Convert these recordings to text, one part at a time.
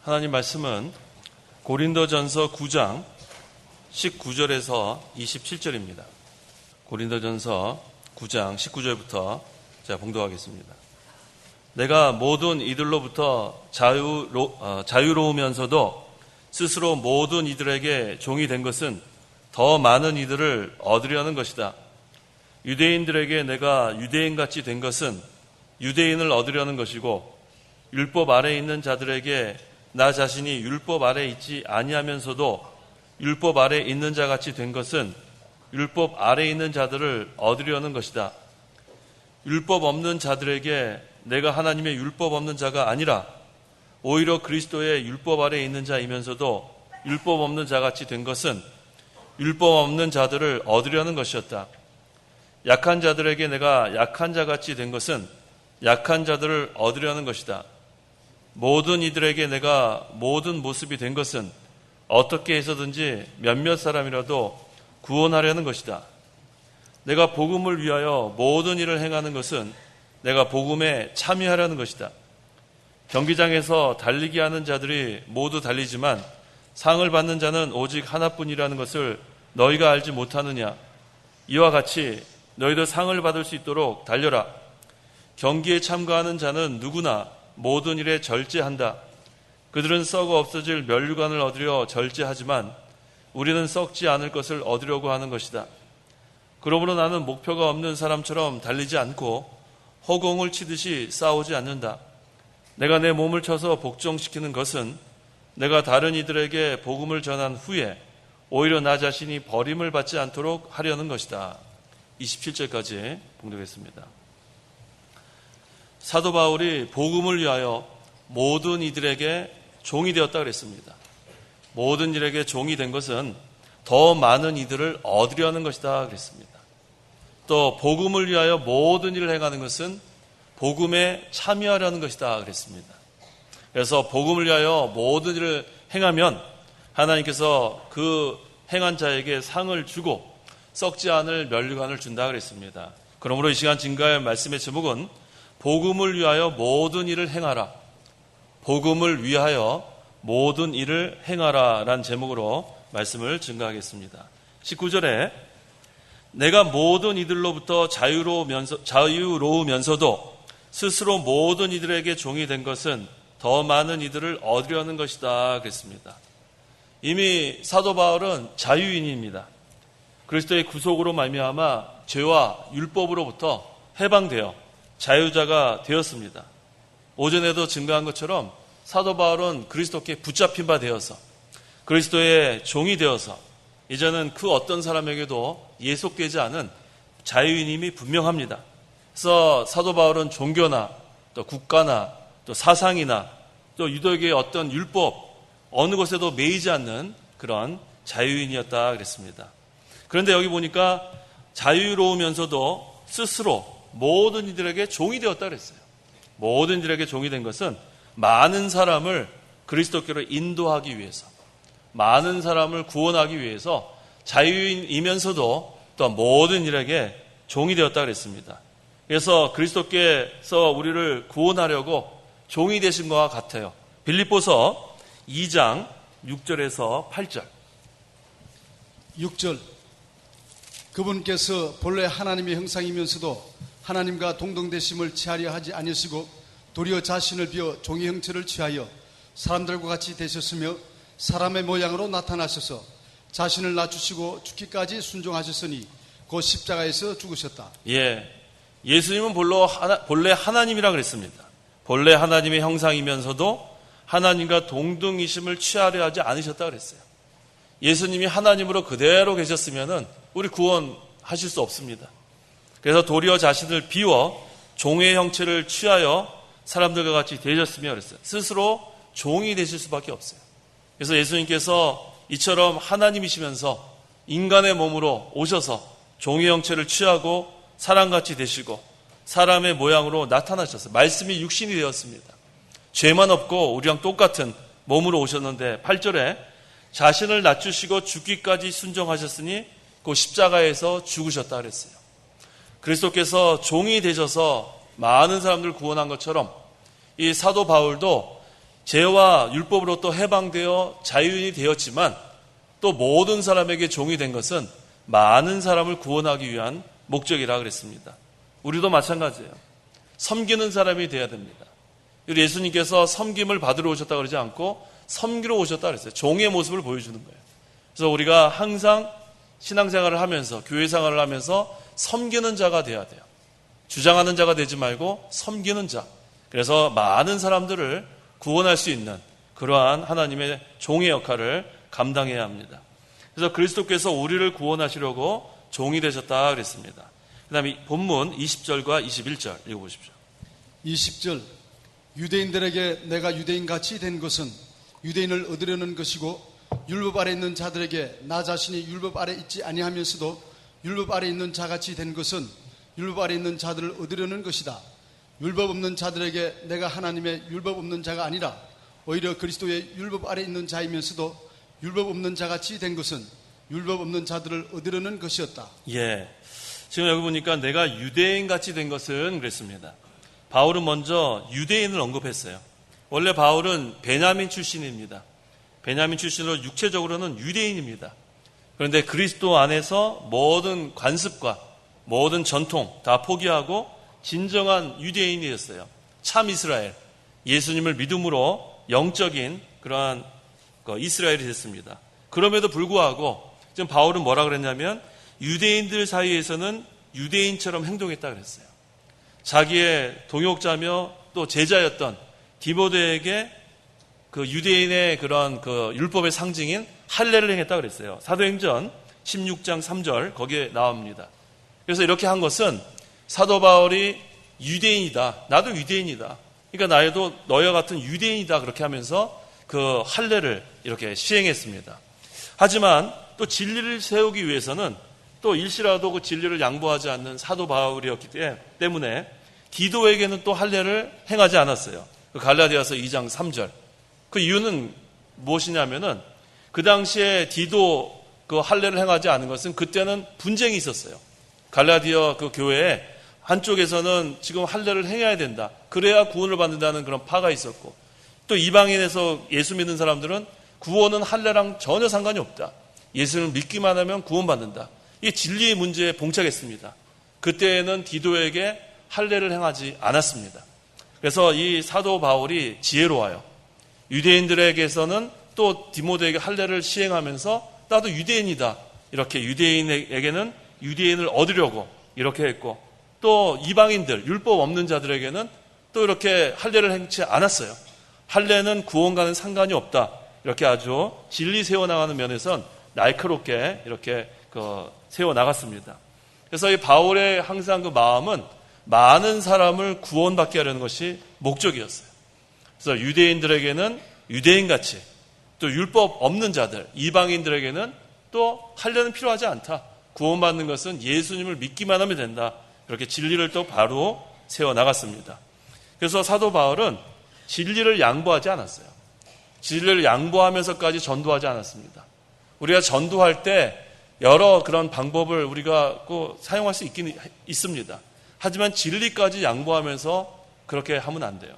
하나님 말씀은 고린도전서 9장 19절에서 27절입니다. 고린도전서 9장 19절부터 제가 봉독하겠습니다. 내가 모든 이들로부터 자유로우면서도 스스로 모든 이들에게 종이 된 것은 더 많은 이들을 얻으려는 것이다. 유대인들에게 내가 유대인같이 된 것은 유대인을 얻으려는 것이고, 율법 아래에 있는 자들에게 나 자신이 율법 아래에 있지 아니하면서도 율법 아래에 있는 자같이 된 것은 율법 아래에 있는 자들을 얻으려는 것이다. 율법 없는 자들에게 내가 하나님의 율법 없는 자가 아니라 오히려 그리스도의 율법 아래에 있는 자이면서도 율법 없는 자같이 된 것은 율법 없는 자들을 얻으려는 것이었다. 약한 자들에게 내가 약한 자같이 된 것은 약한 자들을 얻으려는 것이다. 모든 이들에게 내가 모든 모습이 된 것은 어떻게 해서든지 몇몇 사람이라도 구원하려는 것이다. 내가 복음을 위하여 모든 일을 행하는 것은 내가 복음에 참여하려는 것이다. 경기장에서 달리기 하는 자들이 모두 달리지만 상을 받는 자는 오직 하나뿐이라는 것을 너희가 알지 못하느냐? 이와 같이 너희도 상을 받을 수 있도록 달려라. 경기에 참가하는 자는 누구나 모든 일에 절제한다. 그들은 썩어 없어질 면류관을 얻으려 절제하지만 우리는 썩지 않을 것을 얻으려고 하는 것이다. 그러므로 나는 목표가 없는 사람처럼 달리지 않고 허공을 치듯이 싸우지 않는다. 내가 내 몸을 쳐서 복종시키는 것은 내가 다른 이들에게 복음을 전한 후에 오히려 나 자신이 버림을 받지 않도록 하려는 것이다. 27절까지 봉독했습니다. 사도 바울이 복음을 위하여 모든 이들에게 종이 되었다 그랬습니다. 모든 이들에게 종이 된 것은 더 많은 이들을 얻으려는 것이다 그랬습니다. 또 복음을 위하여 모든 일을 행하는 것은 복음에 참여하려는 것이다 그랬습니다. 그래서 복음을 위하여 모든 일을 행하면 하나님께서 그 행한 자에게 상을 주고 썩지 않을 면류관을 준다 그랬습니다. 그러므로 이 시간 증거할 말씀의 제목은 복음을 위하여 모든 일을 행하라. 복음을 위하여 모든 일을 행하라 라는 제목으로 말씀을 증거하겠습니다. 19절에 내가 모든 이들로부터 자유로우면서도 스스로 모든 이들에게 종이 된 것은 더 많은 이들을 얻으려는 것이다 그랬습니다. 이미 사도 바울은 자유인입니다. 그리스도의 구속으로 말미암아 죄와 율법으로부터 해방되어 자유자가 되었습니다. 오전에도 증거한 것처럼 사도 바울은 그리스도께 붙잡힌 바 되어서 그리스도의 종이 되어서 이제는 그 어떤 사람에게도 예속되지 않은 자유인임이 분명합니다. 그래서 사도 바울은 종교나 또 국가나 또 사상이나 또 유대교의 어떤 율법 어느 것에도 매이지 않는 그런 자유인이었다 그랬습니다. 그런데 여기 보니까 자유로우면서도 스스로 모든 이들에게 종이 되었다 그랬어요. 모든 이들에게 종이 된 것은 많은 사람을 그리스도께로 인도하기 위해서, 많은 사람을 구원하기 위해서 자유인이면서도 또 모든 일에게 종이 되었다 그랬습니다. 그래서 그리스도께서 우리를 구원하려고 종이 되신 것과 같아요. 빌립보서 2장 6절에서 8절. 6절. 그분께서 본래 하나님의 형상이면서도 하나님과 동등되심을 취하려 하지 아니하시고 도리어 자신을 비어 종의 형체를 취하여 사람들과 같이 되셨으며 사람의 모양으로 나타나셔서 자신을 낮추시고 죽기까지 순종하셨으니 곧 십자가에서 죽으셨다. 예수님은 본래 하나님이라 그랬습니다. 본래 하나님의 형상이면서도 하나님과 동등이심을 취하려 하지 않으셨다 그랬어요. 예수님이 하나님으로 그대로 계셨으면 우리 구원하실 수 없습니다. 그래서 도리어 자신을 비워 종의 형체를 취하여 사람들과 같이 되셨으며 그랬어요. 스스로 종이 되실 수밖에 없어요. 그래서 예수님께서 이처럼 하나님이시면서 인간의 몸으로 오셔서 종의 형체를 취하고 사람같이 되시고 사람의 모양으로 나타나셨어요. 말씀이 육신이 되었습니다. 죄만 없고 우리랑 똑같은 몸으로 오셨는데 8절에 자신을 낮추시고 죽기까지 순종하셨으니 그 십자가에서 죽으셨다 그랬어요. 그리스도께서 종이 되셔서 많은 사람들을 구원한 것처럼 이 사도 바울도 죄와 율법으로 또 해방되어 자유인이 되었지만 또 모든 사람에게 종이 된 것은 많은 사람을 구원하기 위한 목적이라 그랬습니다. 우리도 마찬가지예요. 섬기는 사람이 돼야 됩니다. 우리 예수님께서 섬김을 받으러 오셨다 그러지 않고 섬기러 오셨다 그랬어요. 종의 모습을 보여주는 거예요. 그래서 우리가 항상 신앙생활을 하면서 교회 생활을 하면서 섬기는 자가 돼야 돼요. 주장하는 자가 되지 말고 섬기는 자. 그래서 많은 사람들을 구원할 수 있는 그러한 하나님의 종의 역할을 감당해야 합니다. 그래서 그리스도께서 우리를 구원하시려고 종이 되셨다 그랬습니다. 그 다음에 본문 20절과 21절 읽어보십시오. 20절 유대인들에게 내가 유대인같이 된 것은 유대인을 얻으려는 것이고 율법 아래 있는 자들에게 나 자신이 율법 아래 있지 아니하면서도 율법 아래 있는 자같이 된 것은 율법 아래 있는 자들을 얻으려는 것이다. 율법 없는 자들에게 내가 하나님의 율법 없는 자가 아니라 오히려 그리스도의 율법 아래 있는 자이면서도 율법 없는 자같이 된 것은 율법 없는 자들을 얻으려는 것이었다. 예, 지금 여기 보니까 내가 유대인같이 된 것은 그랬습니다. 바울은 먼저 유대인을 언급했어요. 원래 바울은 베냐민 출신입니다. 베냐민 출신으로 육체적으로는 유대인입니다. 그런데 그리스도 안에서 모든 관습과 모든 전통 다 포기하고 진정한 유대인이었어요. 참 이스라엘, 예수님을 믿음으로 영적인 그러한 이스라엘이 됐습니다. 그럼에도 불구하고 지금 바울은 뭐라 그랬냐면 유대인들 사이에서는 유대인처럼 행동했다 그랬어요. 자기의 동역자며 또 제자였던 디모데에게 그 유대인의 그런 그 율법의 상징인 할례를 행했다 그랬어요. 사도행전 16장 3절 거기에 나옵니다. 그래서 이렇게 한 것은 사도 바울이 유대인이다. 나도 유대인이다. 그러니까 나도 너희와 같은 유대인이다. 그렇게 하면서 그 할례를 이렇게 시행했습니다. 하지만 또 진리를 세우기 위해서는 또 일시라도 그 진리를 양보하지 않는 사도 바울이었기 때문에 디도에게는 또 할례를 행하지 않았어요. 그 갈라디아서 2장 3절. 그 이유는 무엇이냐면은 그 당시에 디도 그 할례를 행하지 않은 것은 그때는 분쟁이 있었어요. 갈라디아 그 교회에 한쪽에서는 지금 할례를 행해야 된다. 그래야 구원을 받는다는 그런 파가 있었고 또 이방인에서 예수 믿는 사람들은 구원은 할례랑 전혀 상관이 없다. 예수를 믿기만 하면 구원받는다. 이게 진리의 문제에 봉착했습니다. 그때는 디도에게 할례를 행하지 않았습니다. 그래서 이 사도 바울이 지혜로워요. 유대인들에게서는 또 디모데에게 할례를 시행하면서 나도 유대인이다. 이렇게 유대인에게는 유대인을 얻으려고 이렇게 했고 또 이방인들, 율법 없는 자들에게는 또 이렇게 할례를 행치 않았어요. 할례는 구원과는 상관이 없다. 이렇게 아주 진리 세워나가는 면에선 날카롭게 이렇게 세워나갔습니다. 그래서 이 바울의 항상 그 마음은 많은 사람을 구원받게 하려는 것이 목적이었어요. 그래서 유대인들에게는 유대인같이 또 율법 없는 자들, 이방인들에게는 또 할례는 필요하지 않다. 구원받는 것은 예수님을 믿기만 하면 된다. 그렇게 진리를 또 바로 세워나갔습니다. 그래서 사도 바울은 진리를 양보하지 않았어요. 진리를 양보하면서까지 전도하지 않았습니다. 우리가 전도할 때 여러 그런 방법을 우리가 꼭 사용할 수 있긴 있습니다. 하지만 진리까지 양보하면서 그렇게 하면 안 돼요.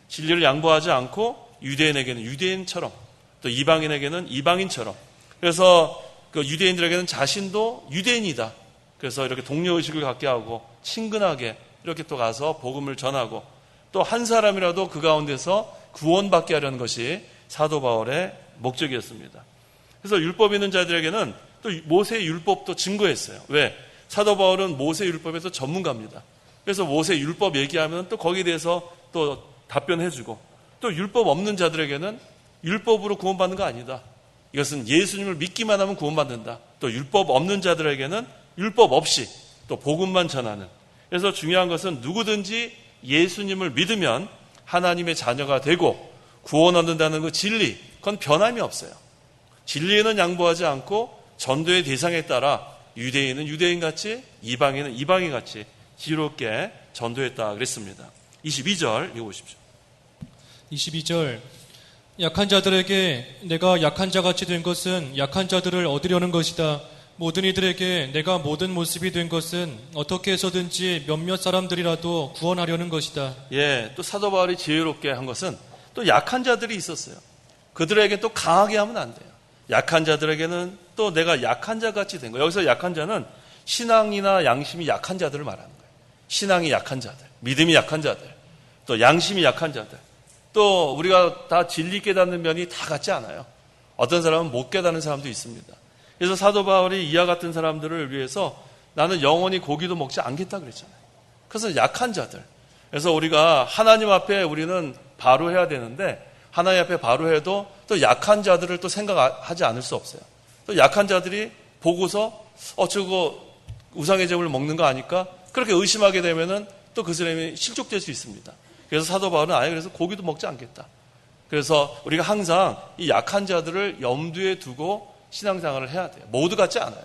진리를 양보하지 않고 유대인에게는 유대인처럼 또 이방인에게는 이방인처럼 그래서 그 유대인들에게는 자신도 유대인이다. 그래서 이렇게 동료의식을 갖게 하고 친근하게 이렇게 또 가서 복음을 전하고 또 한 사람이라도 그 가운데서 구원받게 하려는 것이 사도 바울의 목적이었습니다. 그래서 율법 있는 자들에게는 또 모세의 율법도 증거했어요. 왜? 사도 바울은 모세 율법에서 전문가입니다. 그래서 모세 율법 얘기하면 또 거기에 대해서 또 답변해주고 또 율법 없는 자들에게는 율법으로 구원받는 거 아니다. 이것은 예수님을 믿기만 하면 구원받는다. 또 율법 없는 자들에게는 율법 없이 또 복음만 전하는. 그래서 중요한 것은 누구든지 예수님을 믿으면 하나님의 자녀가 되고 구원 얻는다는 그 진리, 그건 변함이 없어요. 진리에는 양보하지 않고 전도의 대상에 따라 유대인은 유대인같이 이방인은 이방인같이 지혜롭게 전도했다 그랬습니다. 22절 읽어보십시오. 22절 약한 자들에게 내가 약한 자같이 된 것은 약한 자들을 얻으려는 것이다. 모든 이들에게 내가 모든 모습이 된 것은 어떻게 해서든지 몇몇 사람들이라도 구원하려는 것이다. 예, 또 사도 바울이 지혜롭게 한 것은 또 약한 자들이 있었어요. 그들에게 또 강하게 하면 안 돼요. 약한 자들에게는 또 내가 약한 자 같이 된 거예요. 여기서 약한 자는 신앙이나 양심이 약한 자들을 말하는 거예요. 신앙이 약한 자들, 믿음이 약한 자들, 또 양심이 약한 자들. 또 우리가 다 진리 깨닫는 면이 다 같지 않아요. 어떤 사람은 못 깨닫는 사람도 있습니다. 그래서 사도 바울이 이와 같은 사람들을 위해서 나는 영원히 고기도 먹지 않겠다 그랬잖아요. 그래서 약한 자들. 그래서 우리가 하나님 앞에 우리는 바로 해야 되는데 하나님 앞에 바로 해도 또 약한 자들을 또 생각하지 않을 수 없어요. 또 약한 자들이 보고서 저거 우상의 제물을 먹는 거 아닐까? 그렇게 의심하게 되면은 또 그 사람이 실족될 수 있습니다. 그래서 사도 바울은 아예 그래서 고기도 먹지 않겠다. 그래서 우리가 항상 이 약한 자들을 염두에 두고 신앙생활을 해야 돼요. 모두 같지 않아요.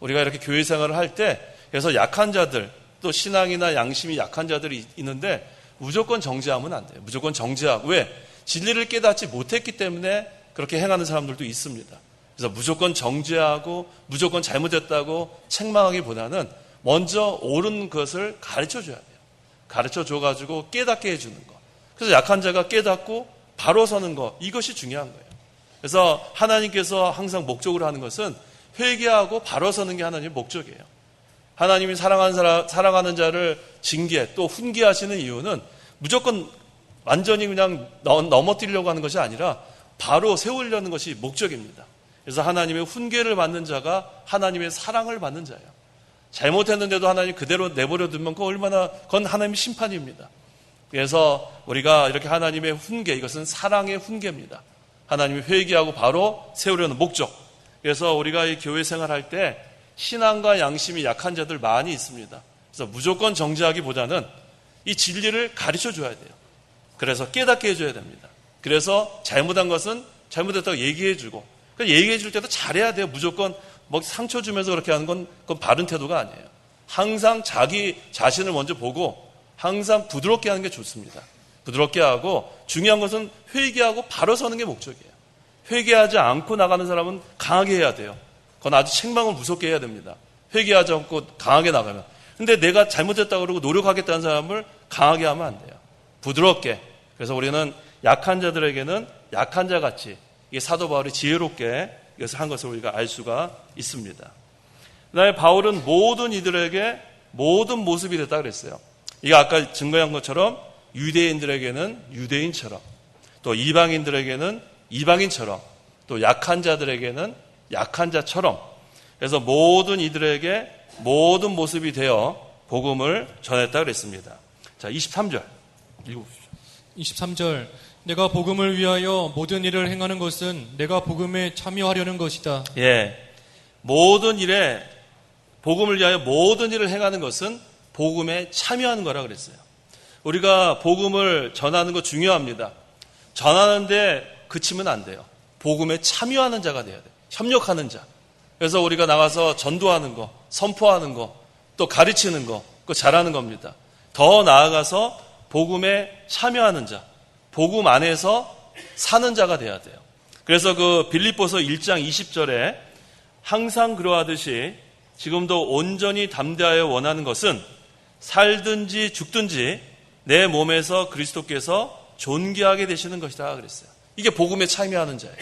우리가 이렇게 교회 생활을 할 때 그래서 약한 자들 또 신앙이나 양심이 약한 자들이 있는데 무조건 정죄하면 안 돼요. 무조건 정죄하고 왜? 진리를 깨닫지 못했기 때문에 그렇게 행하는 사람들도 있습니다. 그래서 무조건 정죄하고 무조건 잘못했다고 책망하기보다는 먼저 옳은 것을 가르쳐줘야 돼요. 가르쳐줘가지고 깨닫게 해주는 거. 그래서 약한 자가 깨닫고 바로 서는 거, 이것이 중요한 거예요. 그래서 하나님께서 항상 목적으로 하는 것은 회개하고 바로 서는 게 하나님의 목적이에요. 하나님이 사랑하는 자를 징계 또 훈계하시는 이유는 무조건 완전히 그냥 넘어뜨리려고 하는 것이 아니라 바로 세우려는 것이 목적입니다. 그래서 하나님의 훈계를 받는 자가 하나님의 사랑을 받는 자예요. 잘못했는데도 하나님 그대로 내버려 두면 그건 하나님의 심판입니다. 그래서 우리가 이렇게 하나님의 훈계, 이것은 사랑의 훈계입니다. 하나님이 회개하고 바로 세우려는 목적. 그래서 우리가 이 교회 생활할 때 신앙과 양심이 약한 자들 많이 있습니다. 그래서 무조건 정죄하기보다는 이 진리를 가르쳐 줘야 돼요. 그래서 깨닫게 해줘야 됩니다. 그래서 잘못한 것은 잘못했다고 얘기해 주고, 얘기해 줄 때도 잘해야 돼요. 무조건 상처 주면서 그렇게 하는 건 그건 바른 태도가 아니에요. 항상 자기 자신을 먼저 보고 항상 부드럽게 하는 게 좋습니다. 부드럽게 하고 중요한 것은 회개하고 바로 서는 게 목적이에요. 회개하지 않고 나가는 사람은 강하게 해야 돼요. 그건 아주 책망을 무섭게 해야 됩니다. 회개하지 않고 강하게 나가면. 근데 내가 잘못했다고 그러고 노력하겠다는 사람을 강하게 하면 안 돼요. 부드럽게. 그래서 우리는 약한 자들에게는 약한 자 같이, 이게 사도 바울이 지혜롭게 이것을 한 것을 우리가 알 수가 있습니다. 그다음에 바울은 모든 이들에게 모든 모습이 됐다 그랬어요. 이게 아까 증거한 것처럼 유대인들에게는 유대인처럼, 또 이방인들에게는 이방인처럼, 또 약한 자들에게는 약한 자처럼, 그래서 모든 이들에게 모든 모습이 되어 복음을 전했다 그랬습니다. 자, 23절 읽어보십시오. 23절 내가 복음을 위하여 모든 일을 행하는 것은 내가 복음에 참여하려는 것이다. 예, 모든 일에 복음을 위하여 모든 일을 행하는 것은 복음에 참여하는 거라 그랬어요. 우리가 복음을 전하는 거 중요합니다. 전하는데 그치면 안 돼요. 복음에 참여하는 자가 돼야 돼요. 협력하는 자. 그래서 우리가 나가서 전도하는 거, 선포하는 거, 또 가르치는 거, 그거 잘하는 겁니다. 더 나아가서 복음에 참여하는 자, 복음 안에서 사는 자가 돼야 돼요. 그래서 그 빌립보서 1장 20절에 항상 그러하듯이 지금도 온전히 담대하여 원하는 것은 살든지 죽든지 내 몸에서 그리스도께서 존귀하게 되시는 것이다 그랬어요. 이게 복음에 참여하는 자예요.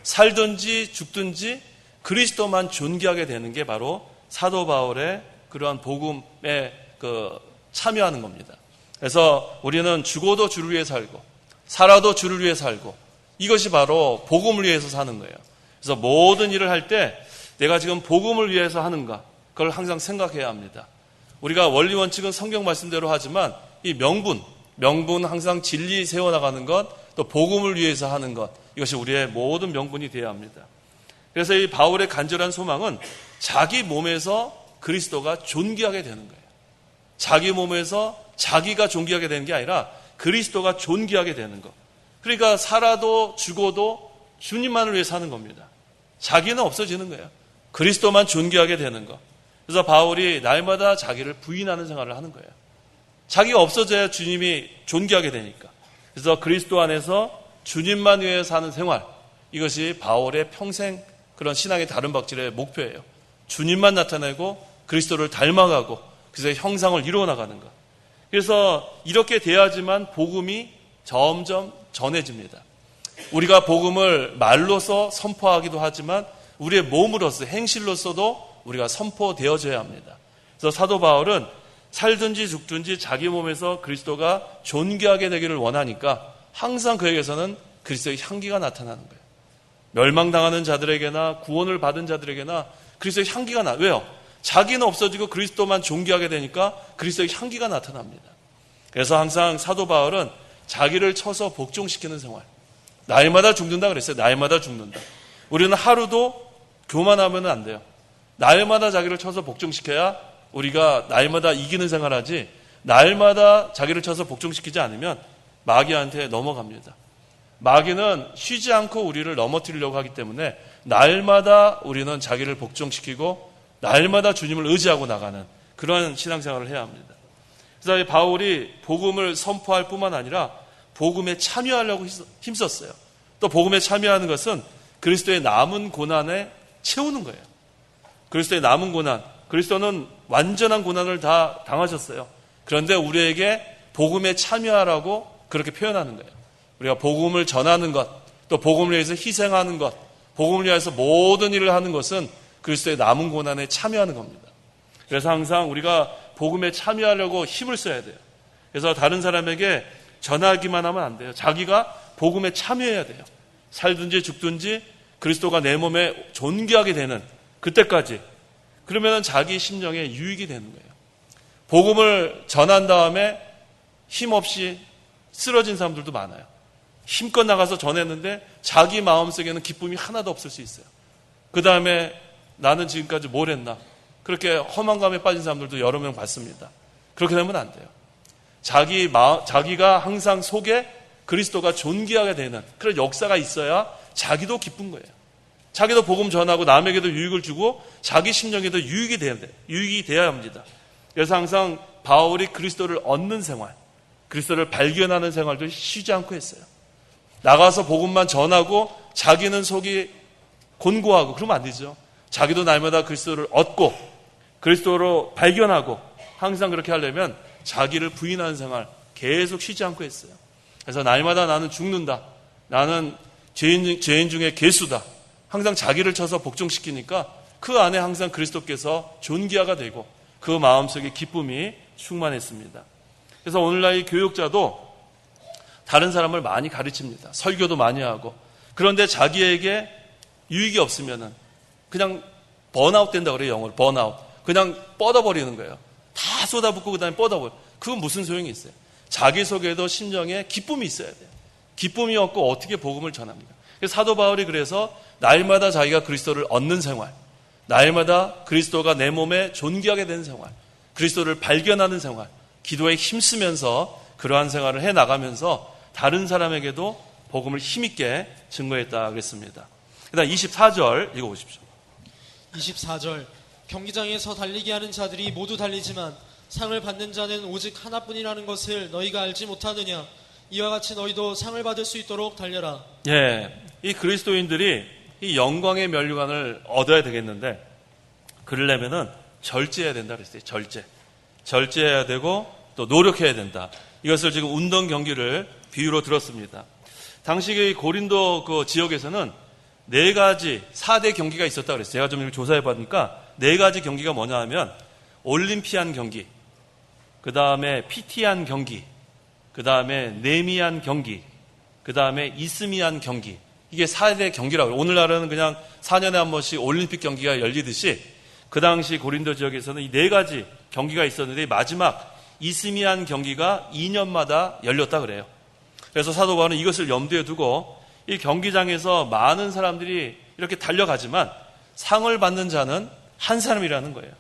살든지 죽든지 그리스도만 존귀하게 되는 게 바로 사도 바울의 그러한 복음에 참여하는 겁니다. 그래서 우리는 죽어도 주를 위해 살고 살아도 주를 위해 살고, 이것이 바로 복음을 위해서 사는 거예요. 그래서 모든 일을 할 때 내가 지금 복음을 위해서 하는가, 그걸 항상 생각해야 합니다. 우리가 원리 원칙은 성경 말씀대로 하지만 이 명분 항상 진리 세워나가는 것, 또 복음을 위해서 하는 것, 이것이 우리의 모든 명분이 되어야 합니다. 그래서 이 바울의 간절한 소망은 자기 몸에서 그리스도가 존귀하게 되는 거예요. 자기 몸에서 자기가 존귀하게 되는 게 아니라 그리스도가 존귀하게 되는 것. 그러니까 살아도 죽어도 주님만을 위해 사는 겁니다. 자기는 없어지는 거예요. 그리스도만 존귀하게 되는 것. 그래서 바울이 날마다 자기를 부인하는 생활을 하는 거예요. 자기가 없어져야 주님이 존귀하게 되니까. 그래서 그리스도 안에서 주님만 위해 사는 생활, 이것이 바울의 평생 그런 신앙의 다른 박질의 목표예요. 주님만 나타내고 그리스도를 닮아가고 그래서 형상을 이루어 나가는 것. 그래서 이렇게 돼야지만 복음이 점점 전해집니다. 우리가 복음을 말로서 선포하기도 하지만 우리의 몸으로서 행실로서도 우리가 선포되어져야 합니다. 그래서 사도 바울은 살든지 죽든지 자기 몸에서 그리스도가 존귀하게 되기를 원하니까 항상 그에게서는 그리스도의 향기가 나타나는 거예요. 멸망당하는 자들에게나 구원을 받은 자들에게나 그리스도의 향기가 왜요? 자기는 없어지고 그리스도만 존귀하게 되니까 그리스도의 향기가 나타납니다. 그래서 항상 사도 바울은 자기를 쳐서 복종시키는 생활. 날마다 죽는다 그랬어요. 날마다 죽는다. 우리는 하루도 교만하면 안 돼요. 날마다 자기를 쳐서 복종시켜야 우리가 날마다 이기는 생활하지, 날마다 자기를 쳐서 복종시키지 않으면 마귀한테 넘어갑니다. 마귀는 쉬지 않고 우리를 넘어뜨리려고 하기 때문에 날마다 우리는 자기를 복종시키고 날마다 주님을 의지하고 나가는 그런 신앙생활을 해야 합니다. 그래서 바울이 복음을 선포할 뿐만 아니라 복음에 참여하려고 힘썼어요. 또 복음에 참여하는 것은 그리스도의 남은 고난에 채우는 거예요. 그리스도의 남은 고난, 그리스도는 완전한 고난을 다 당하셨어요. 그런데 우리에게 복음에 참여하라고 그렇게 표현하는 거예요. 우리가 복음을 전하는 것, 또 복음을 위해서 희생하는 것, 복음을 위해서 모든 일을 하는 것은 그리스도의 남은 고난에 참여하는 겁니다. 그래서 항상 우리가 복음에 참여하려고 힘을 써야 돼요. 그래서 다른 사람에게 전하기만 하면 안 돼요. 자기가 복음에 참여해야 돼요. 살든지 죽든지 그리스도가 내 몸에 존귀하게 되는 그때까지. 그러면 자기 심령에 유익이 되는 거예요. 복음을 전한 다음에 힘없이 쓰러진 사람들도 많아요. 힘껏 나가서 전했는데 자기 마음속에는 기쁨이 하나도 없을 수 있어요. 그 다음에 나는 지금까지 뭘 했나? 그렇게 허망감에 빠진 사람들도 여러 명 봤습니다. 그렇게 되면 안 돼요. 자기가 항상 속에 그리스도가 존귀하게 되는 그런 역사가 있어야 자기도 기쁜 거예요. 자기도 복음 전하고 남에게도 유익을 주고 자기 심령에도 유익이 돼야 합니다. 그래서 항상 바울이 그리스도를 얻는 생활, 그리스도를 발견하는 생활도 쉬지 않고 했어요. 나가서 복음만 전하고 자기는 속이 곤고하고 그러면 안 되죠. 자기도 날마다 그리스도를 얻고 그리스도로 발견하고 항상 그렇게 하려면 자기를 부인하는 생활 계속 쉬지 않고 했어요. 그래서 날마다 나는 죽는다. 나는 죄인 중에 괴수다. 항상 자기를 쳐서 복종시키니까 그 안에 항상 그리스도께서 존귀하가 되고 그 마음속에 기쁨이 충만했습니다. 그래서 오늘날 이 교육자도 다른 사람을 많이 가르칩니다. 설교도 많이 하고. 그런데 자기에게 유익이 없으면은 그냥 번아웃 된다고 그래요. 영어로 번아웃. 그냥 뻗어버리는 거예요. 다 쏟아붓고 그다음에 뻗어버려. 그건 무슨 소용이 있어요? 자기 속에도 심령에 기쁨이 있어야 돼요. 기쁨이 없고 어떻게 복음을 전합니까? 사도 바울이 그래서 날마다 자기가 그리스도를 얻는 생활, 날마다 그리스도가 내 몸에 존귀하게 되는 생활, 그리스도를 발견하는 생활, 기도에 힘쓰면서 그러한 생활을 해나가면서 다른 사람에게도 복음을 힘있게 증거했다 그랬습니다. 그다음 24절 읽어보십시오. 24절 경기장에서 달리기 하는 자들이 모두 달리지만 상을 받는 자는 오직 하나뿐이라는 것을 너희가 알지 못하느냐? 이와 같이 너희도 상을 받을 수 있도록 달려라. 예, 이 그리스도인들이 이 영광의 면류관을 얻어야 되겠는데 그러려면은 절제해야 된다 그랬어요. 절제해야 되고 또 노력해야 된다. 이것을 지금 운동 경기를 비유로 들었습니다. 당시 고린도 그 지역에서는 4가지 4대 경기가 있었다고 그랬어요. 제가 좀 조사해 보니까 4가지 경기가 뭐냐 하면 올림피안 경기, 그 다음에 피티안 경기, 그 다음에 네미안 경기, 그 다음에 이스미안 경기. 이게 4대 경기라고 해요. 오늘날은 그냥 4년에 한 번씩 올림픽 경기가 열리듯이 그 당시 고린도 지역에서는 이 4가지 경기가 있었는데 마지막 이스미안 경기가 2년마다 열렸다 그래요. 그래서 사도 바울은 이것을 염두에 두고 이 경기장에서 많은 사람들이 이렇게 달려가지만 상을 받는 자는 한 사람이라는 거예요.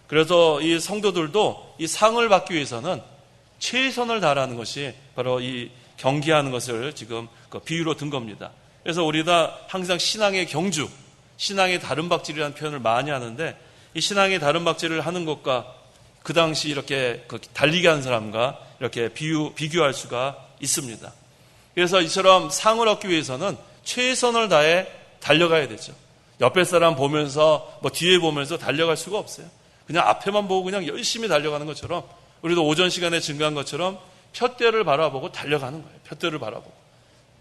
그래서 이 성도들도 이 상을 받기 위해서는 최선을 다하는 것이 바로 이 경기하는 것을 지금 그 비유로 든 겁니다. 그래서 우리가 항상 신앙의 경주, 신앙의 다름박질이라는 표현을 많이 하는데 이 신앙의 다름박질을 하는 것과 그 당시 이렇게 달리게 하는 사람과 이렇게 비교할 수가 있습니다. 그래서 이처럼 상을 얻기 위해서는 최선을 다해 달려가야 되죠. 옆에 사람 보면서 뒤에 보면서 달려갈 수가 없어요. 그냥 앞에만 보고 그냥 열심히 달려가는 것처럼 우리도 오전 시간에 증거한 것처럼 푯대를 바라보고 달려가는 거예요. 표대를 바라보고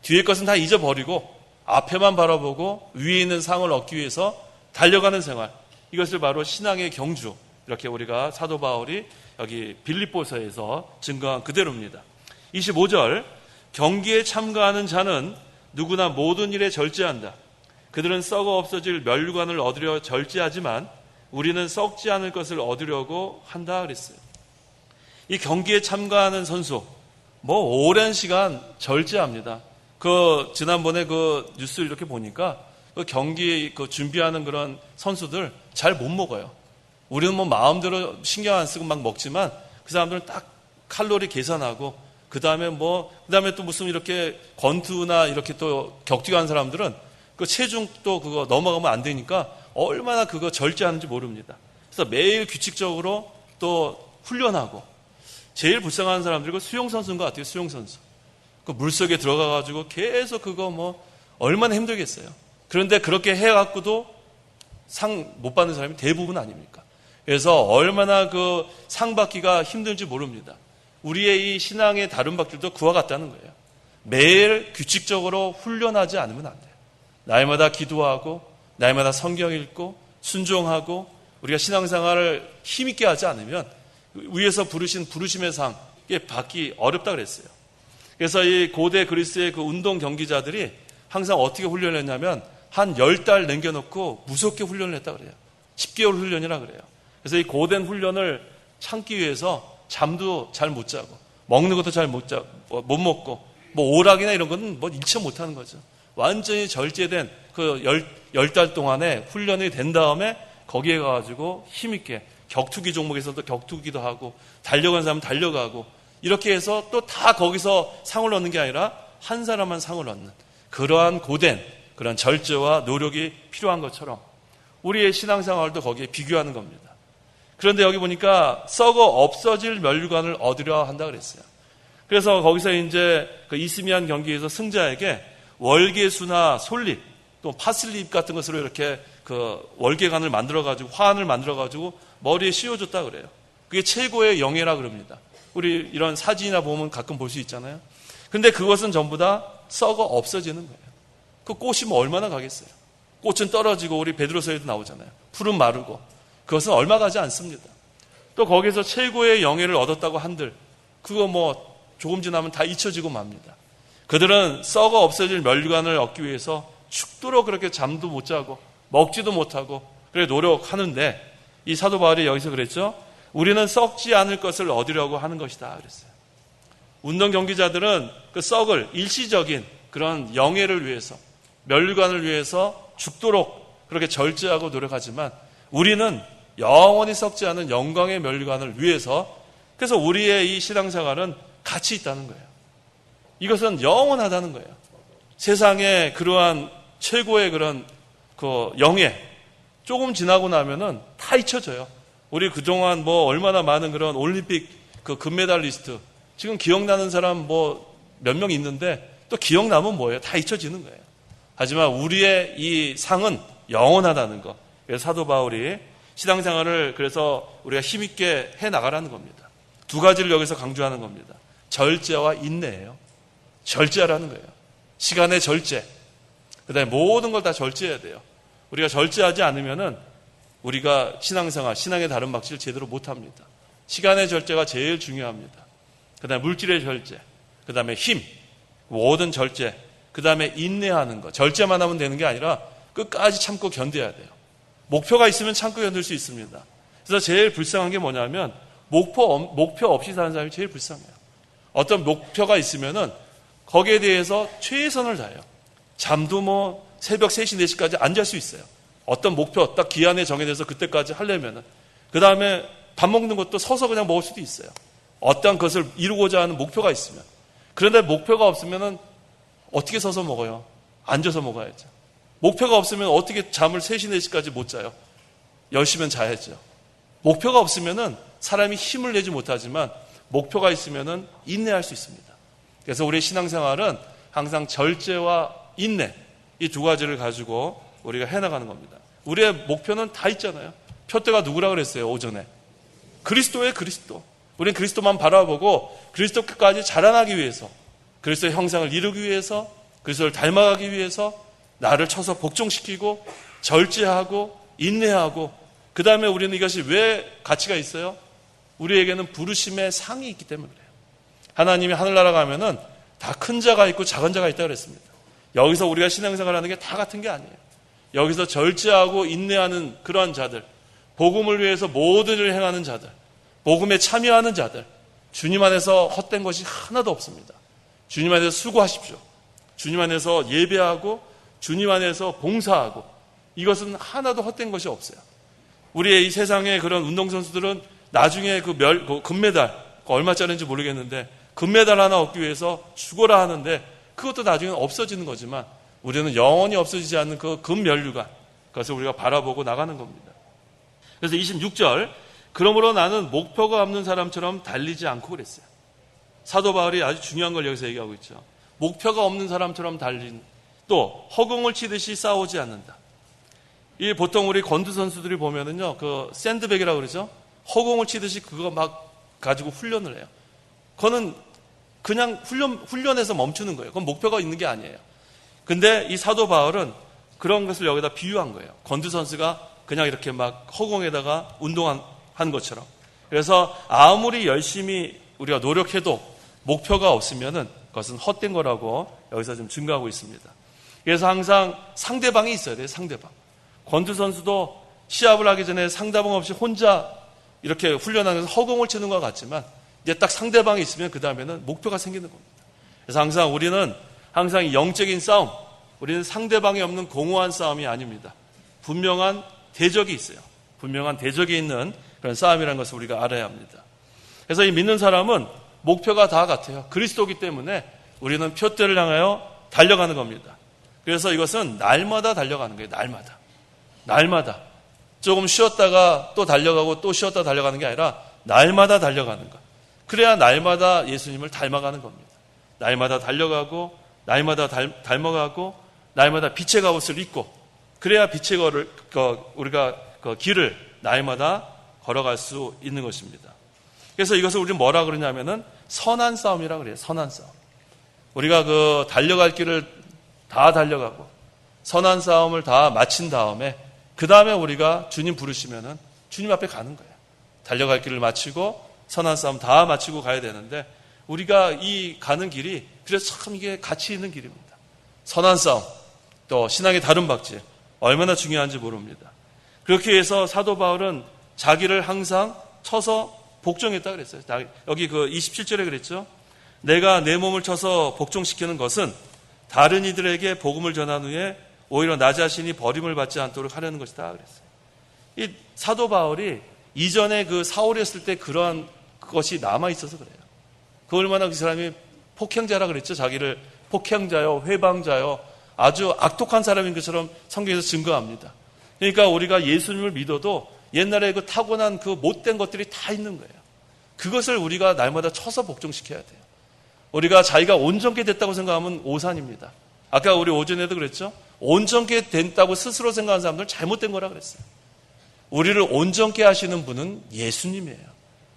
뒤에 것은 다 잊어버리고 앞에만 바라보고 위에 있는 상을 얻기 위해서 달려가는 생활, 이것을 바로 신앙의 경주, 이렇게 우리가 사도 바울이 여기 빌립보서에서 증거한 그대로입니다. 25절, 경기에 참가하는 자는 누구나 모든 일에 절제한다. 그들은 썩어 없어질 멸류관을 얻으려 절제하지만 우리는 썩지 않을 것을 얻으려고 한다 그랬어요. 이 경기에 참가하는 선수, 오랜 시간 절제합니다. 지난번에 뉴스를 이렇게 보니까 경기 준비하는 그런 선수들 잘 못 먹어요. 우리는 마음대로 신경 안 쓰고 막 먹지만 그 사람들은 딱 칼로리 계산하고 그다음에 또 무슨 이렇게 권투나 이렇게 또 격투하는 사람들은 체중 또 그거 넘어가면 안 되니까 얼마나 그거 절제하는지 모릅니다. 그래서 매일 규칙적으로 또 훈련하고, 제일 불쌍한 사람들이 수영선수인 것 같아요. 수영선수. 물속에 들어가가지고 계속 그거 얼마나 힘들겠어요. 그런데 그렇게 해갖고도 상 못 받는 사람이 대부분 아닙니까? 그래서 얼마나 상 받기가 힘든지 모릅니다. 우리의 이 신앙의 다른 박들도 그와 같다는 거예요. 매일 규칙적으로 훈련하지 않으면 안 돼요. 날마다 기도하고, 날마다 성경 읽고, 순종하고, 우리가 신앙생활을 힘있게 하지 않으면 위에서 부르신 부르심의 상, 이게 받기 어렵다 그랬어요. 그래서 이 고대 그리스의 운동 경기자들이 항상 어떻게 훈련을 했냐면 한 10달 남겨놓고 무섭게 훈련을 했다 그래요. 10개월 훈련이라 그래요. 그래서 이 고된 훈련을 참기 위해서 잠도 잘 못 자고, 먹는 것도 잘 못 먹고, 오락이나 이런 건 일체 못 하는 거죠. 완전히 절제된 10달 동안에 훈련이 된 다음에 거기에 가가지고 힘있게 격투기 종목에서도 격투기도 하고, 달려간 사람은 달려가고, 이렇게 해서 또 다 거기서 상을 얻는 게 아니라 한 사람만 상을 얻는 그러한 고된 그런 절제와 노력이 필요한 것처럼 우리의 신앙생활도 거기에 비교하는 겁니다. 그런데 여기 보니까 썩어 없어질 멸류관을 얻으려 한다 그랬어요. 그래서 거기서 이제 이스미안 경기에서 승자에게 월계수나 솔잎, 또 파슬리잎 같은 것으로 이렇게 월계관을 만들어가지고, 화환을 만들어가지고 머리에 씌워줬다 그래요. 그게 최고의 영예라 그럽니다. 우리 이런 사진이나 보면 가끔 볼 수 있잖아요. 근데 그것은 전부 다 썩어 없어지는 거예요. 그 꽃이 얼마나 가겠어요. 꽃은 떨어지고, 우리 베드로서에도 나오잖아요. 풀은 마르고, 그것은 얼마 가지 않습니다. 또 거기서 최고의 영예를 얻었다고 한들 그거 조금 지나면 다 잊혀지고 맙니다. 그들은 썩어 없어질 멸류관을 얻기 위해서 죽도록 그렇게 잠도 못 자고 먹지도 못하고 그래 노력하는데, 이 사도 바울이 여기서 그랬죠. 우리는 썩지 않을 것을 얻으려고 하는 것이다 그랬어요. 운동 경기자들은 그 썩을 일시적인 그런 영예를 위해서, 멸류관을 위해서 죽도록 그렇게 절제하고 노력하지만 우리는 영원히 썩지 않은 영광의 멸류관을 위해서, 그래서 우리의 이 신앙생활은 가치 있다는 거예요. 이것은 영원하다는 거예요. 세상에 그러한 최고의 그런 영예 조금 지나고 나면은 다 잊혀져요. 우리 그동안 얼마나 많은 그런 올림픽 금메달리스트, 지금 기억나는 사람 몇 명 있는데 또 기억나면 뭐예요? 다 잊혀지는 거예요. 하지만 우리의 이 상은 영원하다는 거. 그래서 사도 바울이 신앙생활을 그래서 우리가 힘있게 해나가라는 겁니다. 두 가지를 여기서 강조하는 겁니다. 절제와 인내예요. 절제하라는 거예요. 시간의 절제. 그 다음에 모든 걸 다 절제해야 돼요. 우리가 절제하지 않으면은 우리가 신앙생활, 신앙의 다른 박질을 제대로 못합니다. 시간의 절제가 제일 중요합니다. 그 다음에 물질의 절제, 그 다음에 힘, 모든 절제, 그 다음에 인내하는 거. 절제만 하면 되는 게 아니라 끝까지 참고 견뎌야 돼요. 목표가 있으면 참고 견딜 수 있습니다. 그래서 제일 불쌍한 게 뭐냐면 목표 없이 사는 사람이 제일 불쌍해요. 어떤 목표가 있으면은 거기에 대해서 최선을 다해요. 잠도 새벽 3시, 4시까지 안 잘 수 있어요. 어떤 목표 딱 기한에 정해져서 그때까지 하려면은. 그 다음에 밥 먹는 것도 서서 그냥 먹을 수도 있어요. 어떤 것을 이루고자 하는 목표가 있으면. 그런데 목표가 없으면은 어떻게 서서 먹어요? 앉아서 먹어야죠. 목표가 없으면 어떻게 잠을 3시, 4시까지 못 자요? 열시면 자야죠. 목표가 없으면은 사람이 힘을 내지 못하지만 목표가 있으면은 인내할 수 있습니다. 그래서 우리의 신앙생활은 항상 절제와 인내, 이 두 가지를 가지고 우리가 해나가는 겁니다. 우리의 목표는 다 있잖아요. 표대가 누구라 그랬어요, 오전에? 그리스도의 그리스도. 우리는 그리스도만 바라보고 그리스도 끝까지 자라나기 위해서, 그리스도의 형상을 이루기 위해서, 그리스도를 닮아가기 위해서 나를 쳐서 복종시키고 절제하고 인내하고, 그 다음에 우리는 이것이 왜 가치가 있어요? 우리에게는 부르심의 상이 있기 때문에 그래요. 하나님이 하늘나라 가면은 다 큰 자가 있고 작은 자가 있다고 그랬습니다. 여기서 우리가 신앙생활 하는 게 다 같은 게 아니에요. 여기서 절제하고 인내하는 그러한 자들, 복음을 위해서 모든 일을 행하는 자들, 복음에 참여하는 자들, 주님 안에서 헛된 것이 하나도 없습니다. 주님 안에서 수고하십시오. 주님 안에서 예배하고 주님 안에서 봉사하고, 이것은 하나도 헛된 것이 없어요. 우리의 이 세상의 그런 운동선수들은 나중에 그 금메달, 얼마짜리인지 모르겠는데 금메달 하나 얻기 위해서 죽어라 하는데 그것도 나중에 없어지는 거지만 우리는 영원히 없어지지 않는 그 금면류관, 그것을 우리가 바라보고 나가는 겁니다. 그래서 26절, 그러므로 나는 목표가 없는 사람처럼 달리지 않고 그랬어요. 사도 바울이 아주 중요한 걸 여기서 얘기하고 있죠. 목표가 없는 사람처럼 달린, 또 허공을 치듯이 싸우지 않는다. 이 보통 우리 권투 선수들이 보면은요, 그 샌드백이라고 그러죠. 허공을 치듯이 그거 막 가지고 훈련을 해요. 그거는 그냥 훈련에서 멈추는 거예요. 그건 목표가 있는 게 아니에요. 근데 이 사도 바울은 그런 것을 여기다 비유한 거예요. 권투 선수가 그냥 이렇게 막 허공에다가 운동한 것처럼. 그래서 아무리 열심히 우리가 노력해도 목표가 없으면은 그것은 헛된 거라고 여기서 좀 증거하고 있습니다. 그래서 항상 상대방이 있어야 돼요. 상대방. 권투 선수도 시합을 하기 전에 상대방 없이 혼자 이렇게 훈련하면서 허공을 치는 것 같지만 이제 딱 상대방이 있으면 그 다음에는 목표가 생기는 겁니다. 그래서 항상 우리는 항상 영적인 싸움, 우리는 상대방이 없는 공허한 싸움이 아닙니다. 분명한 대적이 있어요. 분명한 대적이 있는 그런 싸움이라는 것을 우리가 알아야 합니다. 그래서 이 믿는 사람은 목표가 다 같아요. 그리스도이기 때문에 우리는 표대를 향하여 달려가는 겁니다. 그래서 이것은 날마다 달려가는 거예요. 날마다. 조금 쉬었다가 또 달려가고 또 쉬었다 달려가는 게 아니라 날마다 달려가는 것. 그래야 날마다 예수님을 닮아가는 겁니다. 날마다 달려가고, 날마다 닮아가고, 날마다 빛의 갑옷을 입고, 그래야 빛의 우리가 그 길을 날마다 걸어갈 수 있는 것입니다. 그래서 이것을 우리는 뭐라 그러냐면은 선한 싸움이라고 그래요. 선한 싸움. 우리가 그 달려갈 길을 다 달려가고 선한 싸움을 다 마친 다음에 그 다음에 우리가 주님 부르시면은 주님 앞에 가는 거예요. 달려갈 길을 마치고 선한 싸움 다 마치고 가야 되는데 우리가 이 가는 길이 그래서 참 이게 가치 있는 길입니다. 선한 싸움, 또 신앙의 다른 박질, 얼마나 중요한지 모릅니다. 그렇게 해서 사도 바울은 자기를 항상 쳐서 복종했다 그랬어요. 여기 그 27절에 그랬죠. 내가 내 몸을 쳐서 복종시키는 것은 다른 이들에게 복음을 전한 후에 오히려 나 자신이 버림을 받지 않도록 하려는 것이다 그랬어요. 이 사도 바울이 이전에 그 사울이었을 때 그러한 것이 남아 있어서 그래요. 그 얼마나 그 사람이 폭행자라 그랬죠. 자기를 폭행자요, 회방자요, 아주 악독한 사람인 것처럼 성경에서 증거합니다. 그러니까 우리가 예수님을 믿어도 옛날에 그 타고난 그 못된 것들이 다 있는 거예요. 그것을 우리가 날마다 쳐서 복종시켜야 돼요. 우리가 자기가 온전케 됐다고 생각하면 오산입니다. 아까 우리 오전에도 그랬죠. 온전케 됐다고 스스로 생각하는 사람들은 잘못된 거라 그랬어요. 우리를 온전케 하시는 분은 예수님이에요.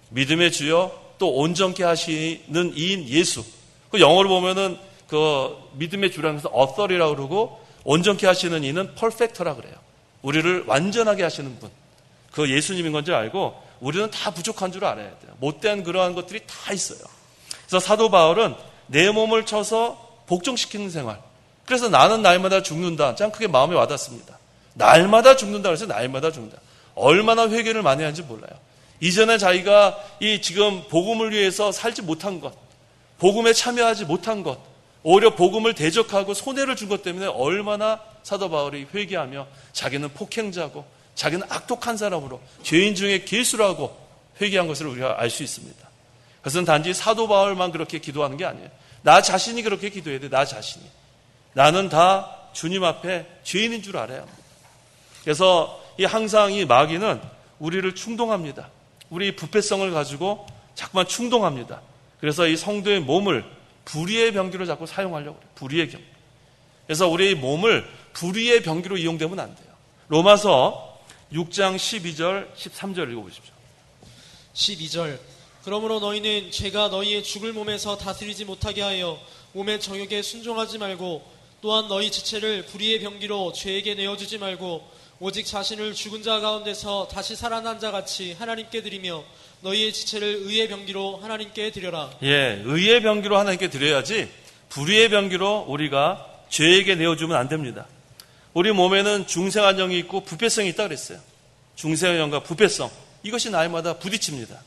믿음의 주여 또 온전케 하시는 이인 예수. 그 영어로 보면은 그 믿음의 주라는 것은 authority라고 그러고 온전케 하시는 이는 perfect라고 그래요. 우리를 완전하게 하시는 분. 그 예수님인 건지 알고 우리는 다 부족한 줄 알아야 돼요. 못된 그러한 것들이 다 있어요. 그래서 사도 바울은 내 몸을 쳐서 복종시키는 생활. 그래서 나는 날마다 죽는다. 참 크게 마음에 와닿습니다. 날마다 죽는다 그래서 날마다 죽는다. 얼마나 회개를 많이 하는지 몰라요. 이전에 자기가 이 지금 복음을 위해서 살지 못한 것, 복음에 참여하지 못한 것, 오히려 복음을 대적하고 손해를 준 것 때문에 얼마나 사도 바울이 회개하며 자기는 폭행자고 자기는 악독한 사람으로 죄인 중에 괴수라고 회개한 것을 우리가 알 수 있습니다. 그것은 단지 사도 바울만 그렇게 기도하는 게 아니에요. 나 자신이 그렇게 기도해야 돼. 나 자신이. 나는 다 주님 앞에 죄인인 줄 알아야 합니다. 그래서 항상 이 마귀는 우리를 충동합니다. 우리 부패성을 가지고 자꾸만 충동합니다. 그래서 이 성도의 몸을 불의의 병기로 자꾸 사용하려고 해요. 불의의 병기. 그래서 우리의 몸을 불의의 병기로 이용되면 안 돼요. 로마서 6장 12절, 13절 읽어보십시오. 12절. 그러므로 너희는 죄가 너희의 죽을 몸에서 다스리지 못하게 하여 몸의 정욕에 순종하지 말고 또한 너희 지체를 불의의 병기로 죄에게 내어주지 말고 오직 자신을 죽은 자 가운데서 다시 살아난 자 같이 하나님께 드리며 너희의 지체를 의의 병기로 하나님께 드려라. 예, 의의 병기로 하나님께 드려야지 불의의 병기로 우리가 죄에게 내어주면 안 됩니다. 우리 몸에는 중생한 영이 있고 부패성이 있다 그랬어요. 중생한 영과 부패성, 이것이 날마다 부딪힙니다.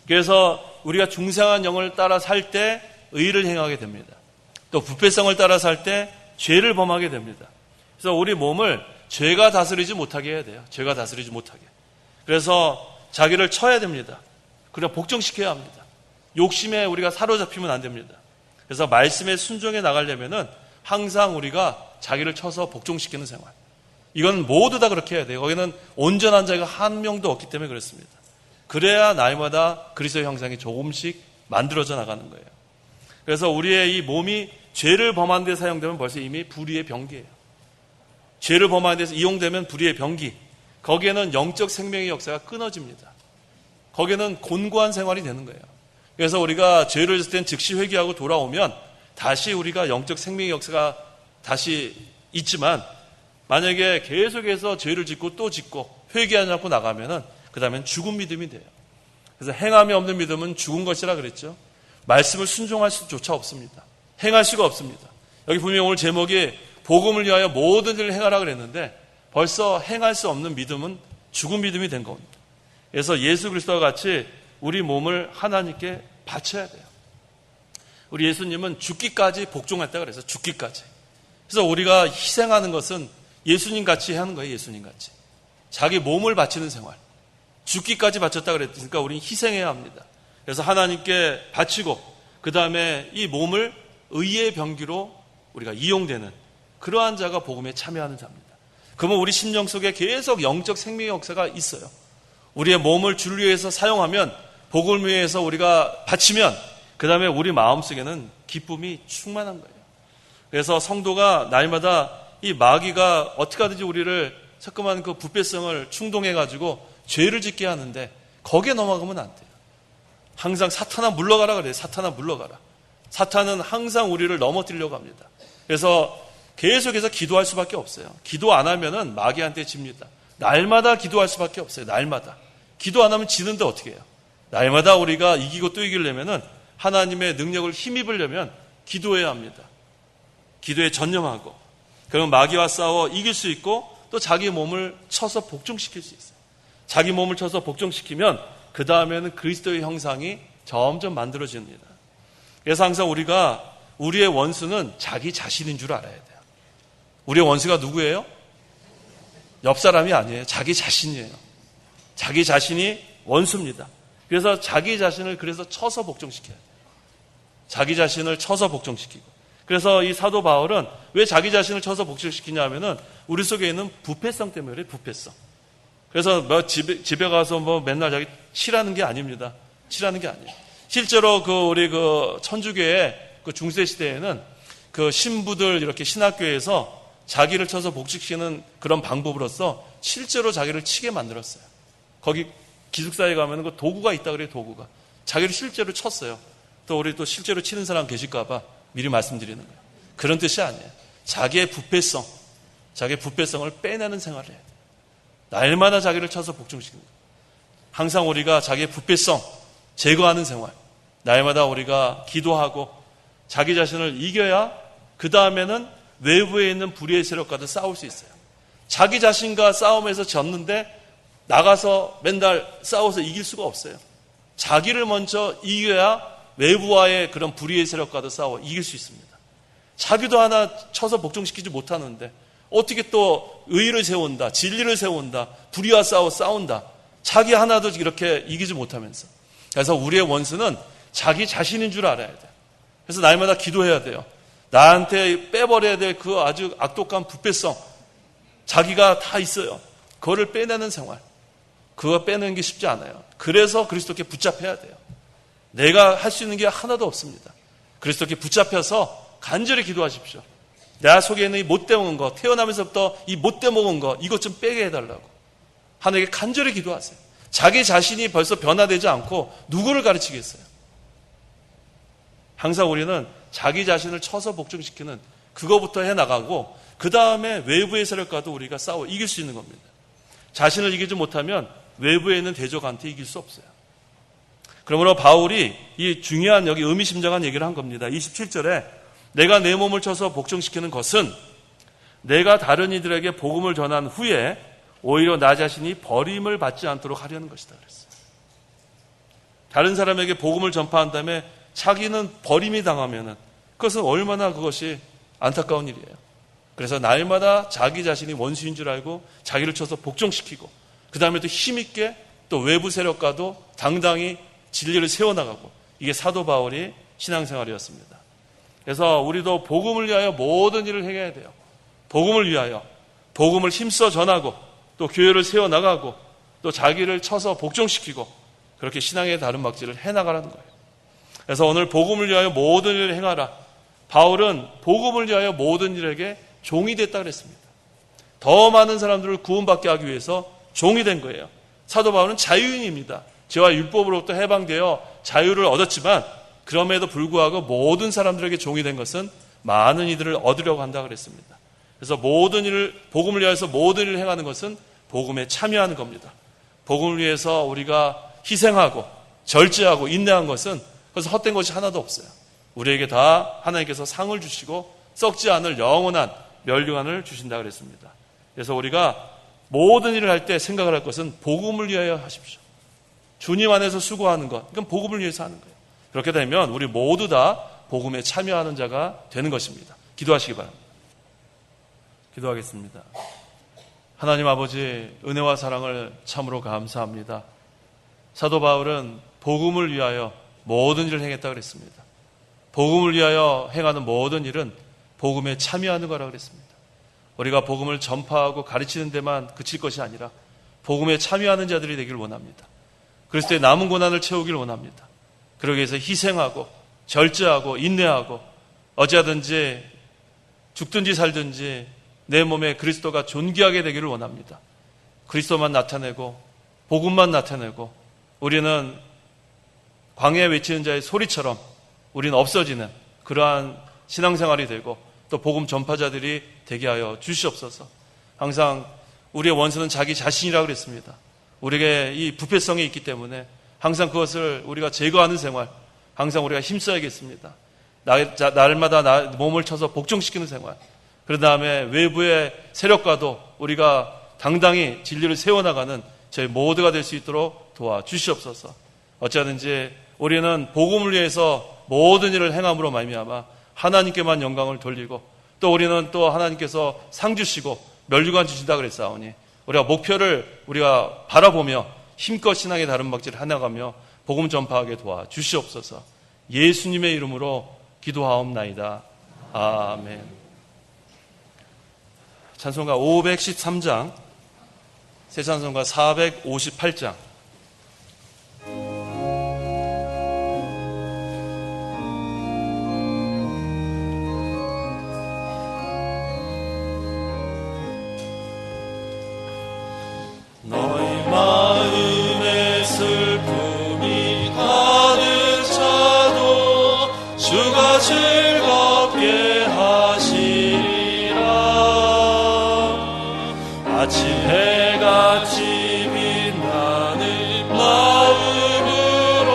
그래서 우리가 중생한 영을 따라 살 때 의를 행하게 됩니다. 또 부패성을 따라 살 때 죄를 범하게 됩니다. 그래서 우리 몸을 죄가 다스리지 못하게 해야 돼요. 죄가 다스리지 못하게. 그래서 자기를 쳐야 됩니다. 그리고 복종시켜야 합니다. 욕심에 우리가 사로잡히면 안 됩니다. 그래서 말씀에 순종해 나가려면은 항상 우리가 자기를 쳐서 복종시키는 생활. 이건 모두 다 그렇게 해야 돼요. 거기는 온전한 자가 한 명도 없기 때문에 그렇습니다. 그래야 날마다 그리스도의 형상이 조금씩 만들어져 나가는 거예요. 그래서 우리의 이 몸이 죄를 범하는 데 사용되면 벌써 이미 불의의 병기예요. 죄를 범하는 데서 이용되면 불의의 병기. 거기에는 영적 생명의 역사가 끊어집니다. 거기에는 곤고한 생활이 되는 거예요. 그래서 우리가 죄를 졌을 땐 즉시 회개하고 돌아오면 다시 우리가 영적 생명의 역사가 다시 있지만 만약에 계속해서 죄를 짓고 또 짓고 회개하지 않고 나가면은 그 다음엔 죽은 믿음이 돼요. 그래서 행함이 없는 믿음은 죽은 것이라 그랬죠. 말씀을 순종할 수조차 없습니다. 행할 수가 없습니다. 여기 분명히 오늘 제목이 복음을 위하여 모든 일을 행하라 그랬는데 벌써 행할 수 없는 믿음은 죽은 믿음이 된 겁니다. 그래서 예수 그리스도와 같이 우리 몸을 하나님께 바쳐야 돼요. 우리 예수님은 죽기까지 복종했다고 그래서 죽기까지. 그래서 우리가 희생하는 것은 예수님 같이 하는 거예요. 예수님 같이. 자기 몸을 바치는 생활. 죽기까지 바쳤다 그랬으니까 우리는 희생해야 합니다. 그래서 하나님께 바치고 그 다음에 이 몸을 의의 병기로 우리가 이용되는 그러한 자가 복음에 참여하는 자입니다. 그러면 우리 심령 속에 계속 영적 생명의 역사가 있어요. 우리의 몸을 주를 위해서 사용하면 복음을 위해서 우리가 바치면 그 다음에 우리 마음속에는 기쁨이 충만한 거예요. 그래서 성도가 날마다 이 마귀가 어떻게 하든지 우리를 자꾸만 그 부패성을 충동해가지고 죄를 짓게 하는데 거기에 넘어가면 안 돼요. 항상 사탄아 물러가라 그래요. 사탄아 물러가라. 사탄은 항상 우리를 넘어뜨리려고 합니다. 그래서 계속해서 기도할 수밖에 없어요. 기도 안 하면은 마귀한테 집니다. 날마다 기도할 수밖에 없어요. 날마다. 기도 안 하면 지는데 어떻게 해요? 날마다 우리가 이기고 또 이기려면은 하나님의 능력을 힘입으려면 기도해야 합니다. 기도에 전념하고 그러면 마귀와 싸워 이길 수 있고 또 자기 몸을 쳐서 복종시킬 수 있어요. 자기 몸을 쳐서 복종시키면 그 다음에는 그리스도의 형상이 점점 만들어집니다. 그래서 항상 우리가 우리의 원수는 자기 자신인 줄 알아야 돼요. 우리의 원수가 누구예요? 옆 사람이 아니에요. 자기 자신이에요. 자기 자신이 원수입니다. 그래서 자기 자신을 그래서 쳐서 복종시켜야 돼요. 자기 자신을 쳐서 복종시키고. 그래서 이 사도 바울은 왜 자기 자신을 쳐서 복종시키냐 하면은 우리 속에 있는 부패성 때문에 그래요. 부패성. 그래서 집에 가서 맨날 자기 치라는 게 아닙니다. 치라는 게 아니에요. 실제로 우리 천주교의 중세 시대에는 신부들 이렇게 신학교에서 자기를 쳐서 복직시키는 그런 방법으로서 실제로 자기를 치게 만들었어요. 거기 기숙사에 가면 도구가 있다 그래요. 도구가. 자기를 실제로 쳤어요. 또 우리 또 실제로 치는 사람 계실까봐 미리 말씀드리는 거예요. 그런 뜻이 아니에요. 자기의 부패성을 빼내는 생활을 해요. 날마다 자기를 쳐서 복종시키는 거예요. 항상 우리가 자기의 부패성 제거하는 생활. 날마다 우리가 기도하고 자기 자신을 이겨야 그 다음에는 외부에 있는 불의의 세력과도 싸울 수 있어요. 자기 자신과 싸움에서 졌는데 나가서 맨날 싸워서 이길 수가 없어요. 자기를 먼저 이겨야 외부와의 그런 불의의 세력과도 싸워 이길 수 있습니다. 자기도 하나 쳐서 복종시키지 못하는데 어떻게 또 의를 세운다, 진리를 세운다, 불의와 싸운다. 자기 하나도 이렇게 이기지 못하면서. 그래서 우리의 원수는 자기 자신인 줄 알아야 돼요. 그래서 날마다 기도해야 돼요. 나한테 빼버려야 될 그 아주 악독한 부패성, 자기가 다 있어요. 그거를 빼내는 생활. 그거 빼내는 게 쉽지 않아요. 그래서 그리스도께 붙잡혀야 돼요. 내가 할 수 있는 게 하나도 없습니다. 그리스도께 붙잡혀서 간절히 기도하십시오. 내 속에 있는 이 못돼 먹은 거, 태어나면서부터 이 못돼 먹은 거, 이것 좀 빼게 해달라고. 하나님께 간절히 기도하세요. 자기 자신이 벌써 변화되지 않고 누구를 가르치겠어요? 항상 우리는 자기 자신을 쳐서 복종시키는 그거부터 해나가고 그 다음에 외부의 세력과도 우리가 싸워 이길 수 있는 겁니다. 자신을 이기지 못하면 외부에 있는 대적한테 이길 수 없어요. 그러므로 바울이 이 중요한 여기 의미심장한 얘기를 한 겁니다. 27절에 내가 내 몸을 쳐서 복종시키는 것은 내가 다른 이들에게 복음을 전한 후에 오히려 나 자신이 버림을 받지 않도록 하려는 것이다 그랬어요. 다른 사람에게 복음을 전파한 다음에 자기는 버림이 당하면은 그것은 얼마나 그것이 안타까운 일이에요. 그래서 날마다 자기 자신이 원수인 줄 알고 자기를 쳐서 복종시키고 그 다음에 또 힘있게 또 외부 세력과도 당당히 진리를 세워나가고 이게 사도 바울이 신앙생활이었습니다. 그래서 우리도 복음을 위하여 모든 일을 행해야 돼요. 복음을 위하여 복음을 힘써 전하고 또 교회를 세워나가고 또 자기를 쳐서 복종시키고 그렇게 신앙의 다른 막지를 해나가라는 거예요. 그래서 오늘 복음을 위하여 모든 일을 행하라. 바울은 복음을 위하여 모든 일에게 종이 됐다 그랬습니다. 더 많은 사람들을 구원받게 하기 위해서 종이 된 거예요. 사도 바울은 자유인입니다. 죄와 율법으로부터 해방되어 자유를 얻었지만 그럼에도 불구하고 모든 사람들에게 종이 된 것은 많은 이들을 얻으려고 한다 그랬습니다. 그래서 모든 일을 복음을 위해서 모든 일을 행하는 것은 복음에 참여하는 겁니다. 복음을 위해서 우리가 희생하고 절제하고 인내한 것은 그래서 헛된 것이 하나도 없어요. 우리에게 다 하나님께서 상을 주시고 썩지 않을 영원한 멸류관을 주신다 그랬습니다. 그래서 우리가 모든 일을 할 때 생각을 할 것은 복음을 위하여 하십시오. 주님 안에서 수고하는 것, 이건 복음을 위해서 하는 거예요. 그렇게 되면 우리 모두 다 복음에 참여하는 자가 되는 것입니다. 기도하시기 바랍니다. 기도하겠습니다. 하나님 아버지, 은혜와 사랑을 참으로 감사합니다. 사도 바울은 복음을 위하여 모든 일을 행했다고 그랬습니다. 복음을 위하여 행하는 모든 일은 복음에 참여하는 거라고 그랬습니다. 우리가 복음을 전파하고 가르치는 데만 그칠 것이 아니라 복음에 참여하는 자들이 되기를 원합니다. 그리스도의 남은 고난을 채우기를 원합니다. 그러기 위해서 희생하고 절제하고 인내하고 어찌하든지 죽든지 살든지 내 몸에 그리스도가 존귀하게 되기를 원합니다. 그리스도만 나타내고 복음만 나타내고 우리는 광야에 외치는 자의 소리처럼 우리는 없어지는 그러한 신앙생활이 되고 또 복음 전파자들이 되게 하여 주시옵소서. 항상 우리의 원수는 자기 자신이라고 그랬습니다. 우리에게 이 부패성이 있기 때문에 항상 그것을 우리가 제거하는 생활, 항상 우리가 힘써야겠습니다. 날마다 몸을 쳐서 복종시키는 생활, 그런 다음에 외부의 세력과도 우리가 당당히 진리를 세워나가는 저희 모두가 될 수 있도록 도와주시옵소서. 어찌하든지 우리는 복음을 위해서 모든 일을 행함으로 말미암아 하나님께만 영광을 돌리고 또 우리는 또 하나님께서 상 주시고 멸류관 주신다 그랬사오니 우리가 목표를 우리가 바라보며 힘껏 신앙의 다른 박질을 해나가며 복음 전파하게 도와주시옵소서. 예수님의 이름으로 기도하옵나이다. 아멘. 찬송가 513장, 새 찬송가 458장. 너희 마음에 슬픔이 가득 차도 주가 즐겁게 하시리라. 아침 해같이 빛나는 마음으로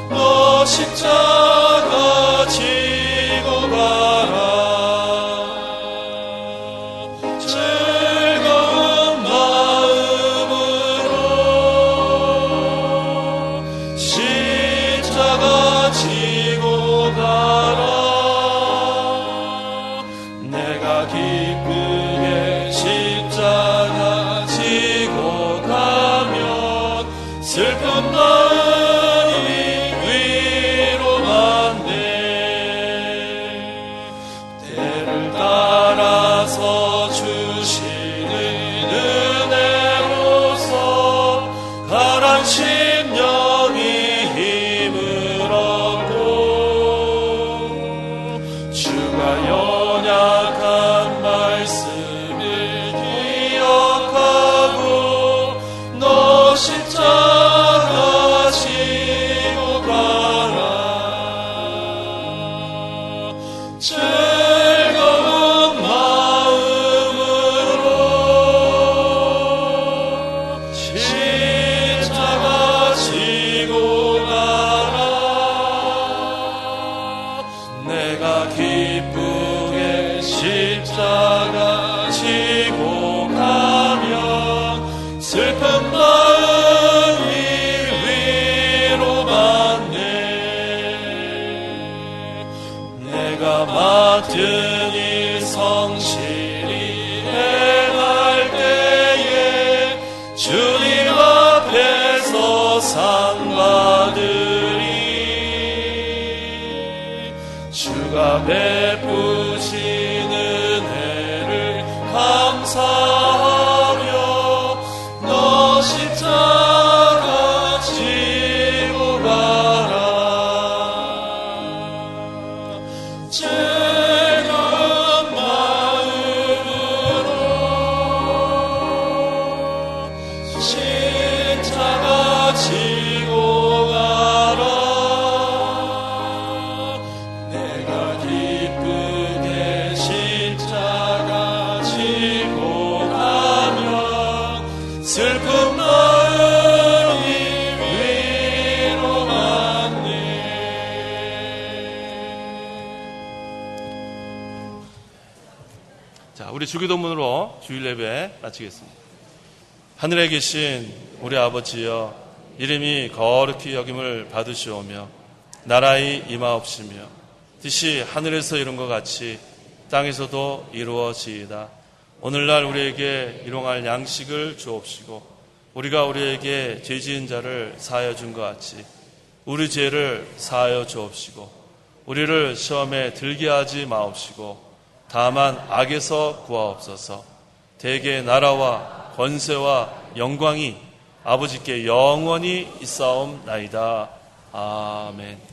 너 십자가 지고 가라. 즐거운 마음으로 십자가 지고 가라. 내가 기쁘게 십자가 지고 가면 슬픈 마음이 위로만 돼. 때를 따라서 주신 감사하며 너 십자가 지고 가라. 즐거운 마음으로 십자가 지고 가라. 내가 기쁘게 십자가 지고 가면 슬픈 마음이 위로받네. 자, 우리 주기도문으로 주일 예배 마치겠습니다. 하늘에 계신 우리 아버지여, 이름이 거룩히 여김을 받으시오며 나라의 임하옵시며 뜻이 하늘에서 이룬 것 같이 땅에서도 이루어지이다. 오늘날 우리에게 일용할 양식을 주옵시고 우리가 우리에게 죄지은 자를 사하여 준 것 같이 우리 죄를 사하여 주옵시고 우리를 시험에 들게 하지 마옵시고 다만 악에서 구하옵소서. 대개 나라와 권세와 영광이 아버지께 영원히 있사옵나이다. 아멘.